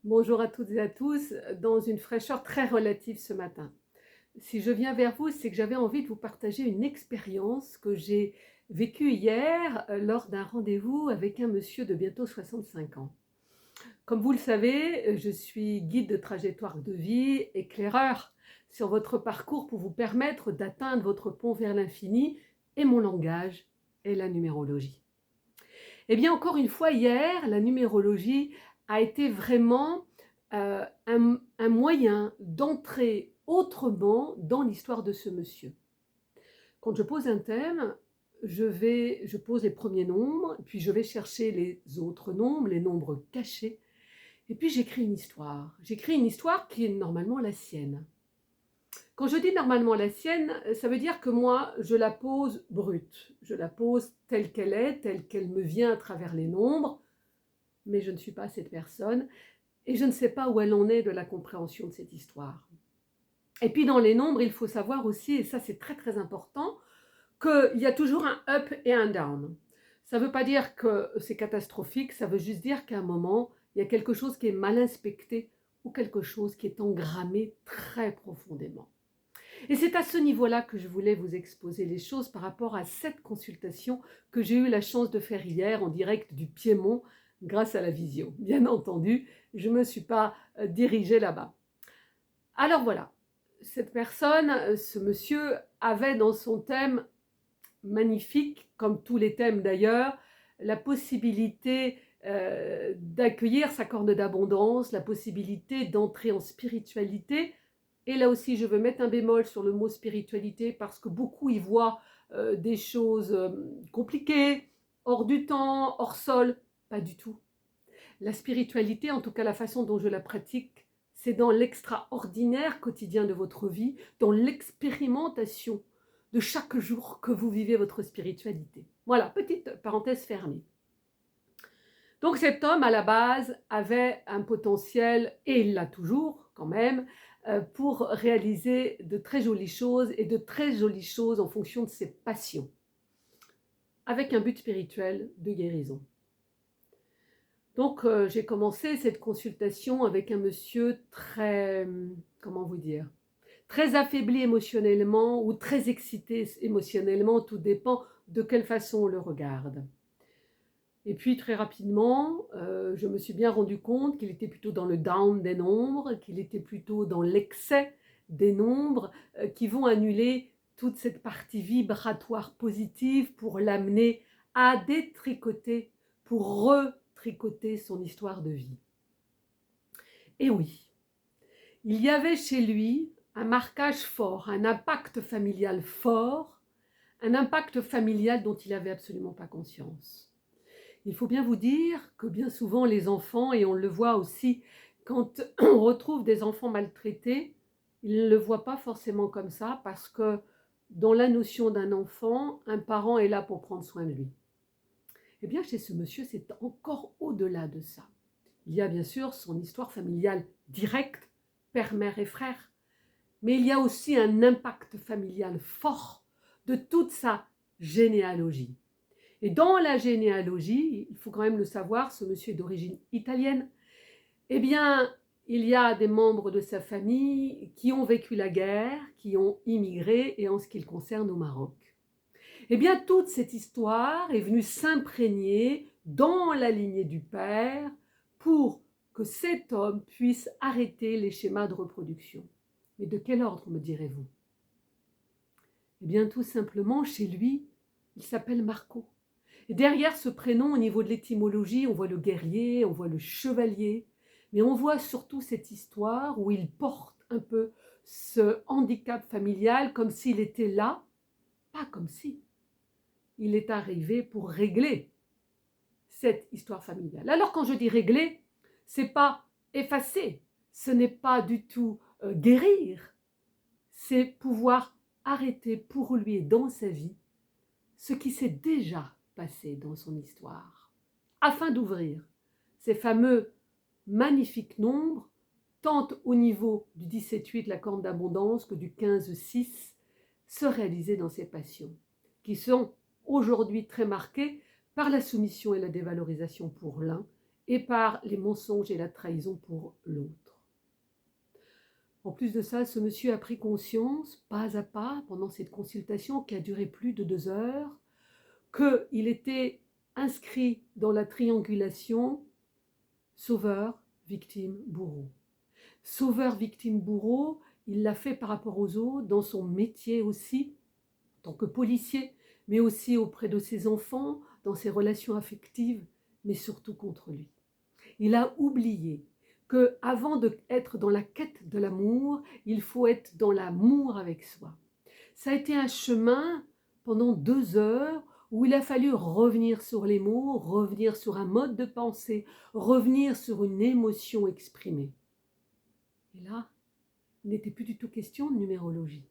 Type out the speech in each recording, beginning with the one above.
Bonjour à toutes et à tous, dans une fraîcheur très relative ce matin. Si je viens vers vous, c'est que j'avais envie de vous partager une expérience que j'ai vécue hier lors d'un rendez-vous avec un monsieur de bientôt 65 ans. Comme vous le savez, je suis guide de trajectoire de vie, éclaireur sur votre parcours pour vous permettre d'atteindre votre pont vers l'infini, et mon langage est la numérologie. Eh bien, encore une fois, hier, la numérologie a été vraiment un moyen d'entrer autrement dans l'histoire de ce monsieur. Quand je pose un thème, je pose les premiers nombres, puis je vais chercher les autres nombres, les nombres cachés, et puis j'écris une histoire. J'écris une histoire qui est normalement la sienne. Quand je dis normalement la sienne, ça veut dire que moi, je la pose brute. Je la pose telle qu'elle est, telle qu'elle me vient à travers les nombres, mais je ne suis pas cette personne et je ne sais pas où elle en est de la compréhension de cette histoire. Et puis dans les nombres, il faut savoir aussi, et ça c'est très très important, qu'il y a toujours un up et un down. Ça ne veut pas dire que c'est catastrophique, ça veut juste dire qu'à un moment, il y a quelque chose qui est mal inspecté ou quelque chose qui est engrammé très profondément. Et c'est à ce niveau-là que je voulais vous exposer les choses par rapport à cette consultation que j'ai eu la chance de faire hier en direct du Piémont grâce à la visio. Bien entendu, je ne me suis pas dirigée là-bas. Alors voilà, cette personne, ce monsieur, avait dans son thème magnifique, comme tous les thèmes d'ailleurs, la possibilité d'accueillir sa corne d'abondance, la possibilité d'entrer en spiritualité. Et là aussi, je veux mettre un bémol sur le mot spiritualité parce que beaucoup y voient des choses compliquées, hors du temps, hors sol. Pas du tout. La spiritualité, en tout cas la façon dont je la pratique, c'est dans l'extraordinaire quotidien de votre vie, dans l'expérimentation de chaque jour que vous vivez votre spiritualité. Voilà, petite parenthèse fermée. Donc cet homme, à la base, avait un potentiel, et il l'a toujours quand même, pour réaliser de très jolies choses, et de très jolies choses en fonction de ses passions, avec un but spirituel de guérison. Donc j'ai commencé cette consultation avec un monsieur très, comment vous dire, très affaibli émotionnellement ou très excité émotionnellement, tout dépend de quelle façon on le regarde. Et puis très rapidement, je me suis bien rendu compte qu'il était plutôt dans le down des nombres, qu'il était plutôt dans l'excès des nombres qui vont annuler toute cette partie vibratoire positive pour l'amener à détricoter, pour retricoter son histoire de vie. Et oui, il y avait chez lui un marquage fort, un impact familial fort, un impact familial dont il n'avait absolument pas conscience. Il faut bien vous dire que bien souvent les enfants, et on le voit aussi quand on retrouve des enfants maltraités, ils ne le voient pas forcément comme ça parce que dans la notion d'un enfant, un parent est là pour prendre soin de lui. Eh bien chez ce monsieur, c'est encore au-delà de ça. Il y a bien sûr son histoire familiale directe, père, mère et frère, mais il y a aussi un impact familial fort de toute sa généalogie. Et dans la généalogie, il faut quand même le savoir, ce monsieur est d'origine italienne, eh bien, il y a des membres de sa famille qui ont vécu la guerre, qui ont immigré, et en ce qui le concerne au Maroc. Eh bien, toute cette histoire est venue s'imprégner dans la lignée du père pour que cet homme puisse arrêter les schémas de reproduction. Mais de quel ordre, me direz-vous? Eh bien, tout simplement, chez lui, il s'appelle Marco. Et derrière ce prénom, au niveau de l'étymologie, on voit le guerrier, on voit le chevalier, mais on voit surtout cette histoire où il porte un peu ce handicap familial comme s'il était là, pas comme si. Il est arrivé pour régler cette histoire familiale. Alors quand je dis régler, c'est pas effacer, ce n'est pas du tout guérir, c'est pouvoir arrêter pour lui et dans sa vie ce qui s'est déjà passé dans son histoire, afin d'ouvrir ces fameux magnifiques nombres, tant au niveau du 17-8, la corne d'abondance, que du 15-6, se réaliser dans ces passions, qui sont aujourd'hui très marquées par la soumission et la dévalorisation pour l'un, et par les mensonges et la trahison pour l'autre. En plus de ça, ce monsieur a pris conscience, pas à pas, pendant cette consultation qui a duré plus de 2 heures, qu'il était inscrit dans la triangulation sauveur, victime, bourreau. Sauveur, victime, bourreau, il l'a fait par rapport aux autres, dans son métier aussi, en tant que policier, mais aussi auprès de ses enfants, dans ses relations affectives, mais surtout contre lui. Il a oublié qu'avant d'être dans la quête de l'amour, il faut être dans l'amour avec soi. Ça a été un chemin pendant 2 heures où il a fallu revenir sur les mots, revenir sur un mode de pensée, revenir sur une émotion exprimée. Et là, il n'était plus du tout question de numérologie.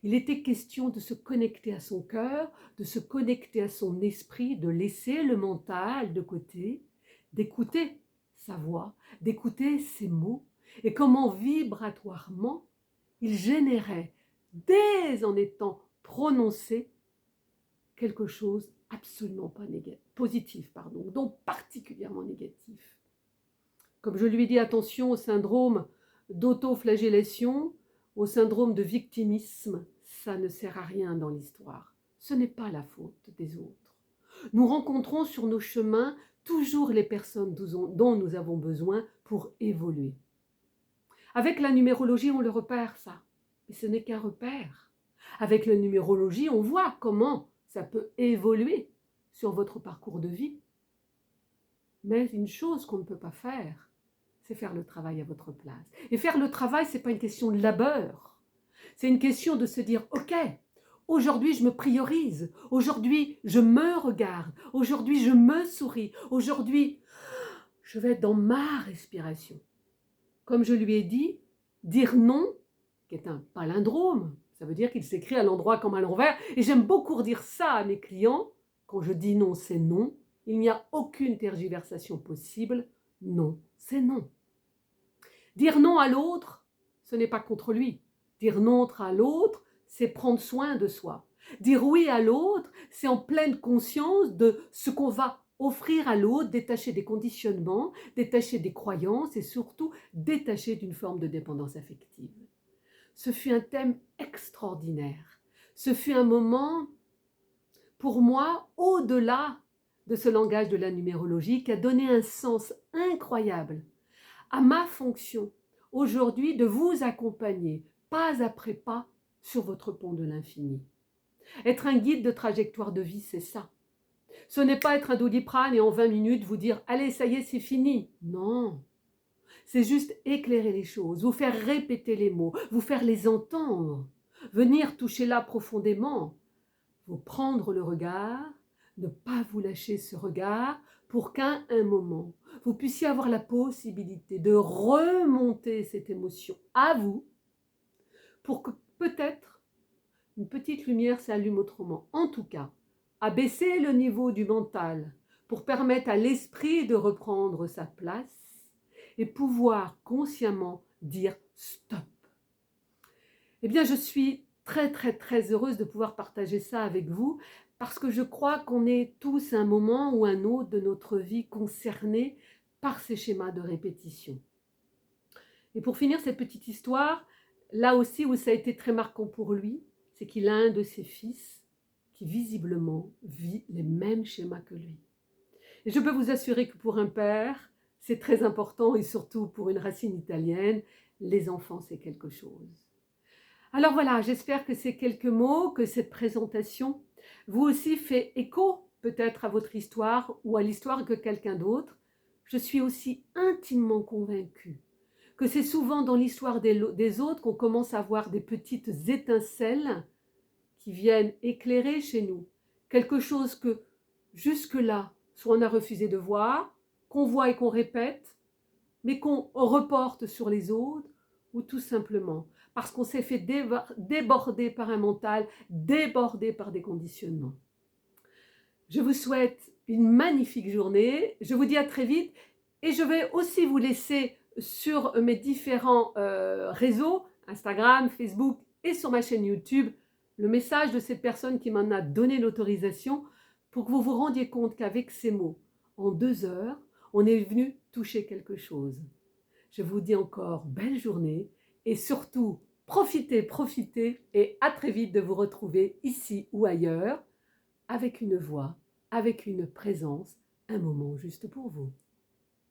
Il était question de se connecter à son cœur, de se connecter à son esprit, de laisser le mental de côté, d'écouter sa voix, d'écouter ses mots, et comment vibratoirement il générait, dès en étant prononcé, quelque chose absolument pas négatif, positif, donc particulièrement négatif. Comme je lui ai dit, attention au syndrome d'autoflagellation, au syndrome de victimisme, ça ne sert à rien dans l'histoire. Ce n'est pas la faute des autres. Nous rencontrons sur nos chemins toujours les personnes dont nous avons besoin pour évoluer. Avec la numérologie, on le repère, ça. Mais ce n'est qu'un repère. Avec la numérologie, on voit comment ça peut évoluer sur votre parcours de vie. Mais une chose qu'on ne peut pas faire, c'est faire le travail à votre place. Et faire le travail, ce n'est pas une question de labeur. C'est une question de se dire, ok, aujourd'hui je me priorise, aujourd'hui je me regarde, aujourd'hui je me souris, aujourd'hui je vais être dans ma respiration. Comme je lui ai dit, dire non, qui est un palindrome, ça veut dire qu'il s'écrit à l'endroit comme à l'envers, et j'aime beaucoup redire ça à mes clients, quand je dis non, c'est non, il n'y a aucune tergiversation possible, non, c'est non. Dire non à l'autre, ce n'est pas contre lui. Dire non à l'autre, c'est prendre soin de soi. Dire oui à l'autre, c'est en pleine conscience de ce qu'on va offrir à l'autre, détaché des conditionnements, détaché des croyances et surtout détaché d'une forme de dépendance affective. Ce fut un thème extraordinaire. Ce fut un moment, pour moi, au-delà de ce langage de la numérologie qui a donné un sens incroyable à ma fonction aujourd'hui de vous accompagner pas après pas sur votre pont de l'infini. Être un guide de trajectoire de vie, c'est ça. Ce n'est pas être un doliprane et en 20 minutes vous dire « allez, ça y est, c'est fini ». Non, c'est juste éclairer les choses, vous faire répéter les mots, vous faire les entendre, venir toucher là profondément, vous prendre le regard, ne pas vous lâcher ce regard pour qu'à un moment, vous puissiez avoir la possibilité de remonter cette émotion à vous pour que peut-être une petite lumière s'allume autrement. En tout cas, abaisser le niveau du mental pour permettre à l'esprit de reprendre sa place et pouvoir consciemment dire stop. Eh bien, je suis très heureuse de pouvoir partager ça avec vous parce que je crois qu'on est tous à un moment ou un autre de notre vie concernés par ces schémas de répétition. Et pour finir cette petite histoire, là aussi où ça a été très marquant pour lui, c'est qu'il a un de ses fils qui visiblement vit les mêmes schémas que lui. Et je peux vous assurer que pour un père, c'est très important et surtout pour une racine italienne, les enfants c'est quelque chose. Alors voilà, j'espère que ces quelques mots, que cette présentation vous aussi fait écho peut-être à votre histoire ou à l'histoire de quelqu'un d'autre. Je suis aussi intimement convaincue que c'est souvent dans l'histoire des autres qu'on commence à voir des petites étincelles qui viennent éclairer chez nous quelque chose que jusque-là, soit on a refusé de voir, qu'on voit et qu'on répète, mais qu'on reporte sur les autres, ou tout simplement parce qu'on s'est fait déborder par un mental, déborder par des conditionnements. Je vous souhaite une magnifique journée, je vous dis à très vite et je vais aussi vous laisser sur mes différents réseaux, Instagram, Facebook et sur ma chaîne YouTube, le message de cette personne qui m'en a donné l'autorisation pour que vous vous rendiez compte qu'avec ces mots, en 2 heures, On est venu toucher quelque chose. Je vous dis encore belle journée et surtout profitez, profitez et à très vite de vous retrouver ici ou ailleurs avec une voix, avec une présence, un moment juste pour vous.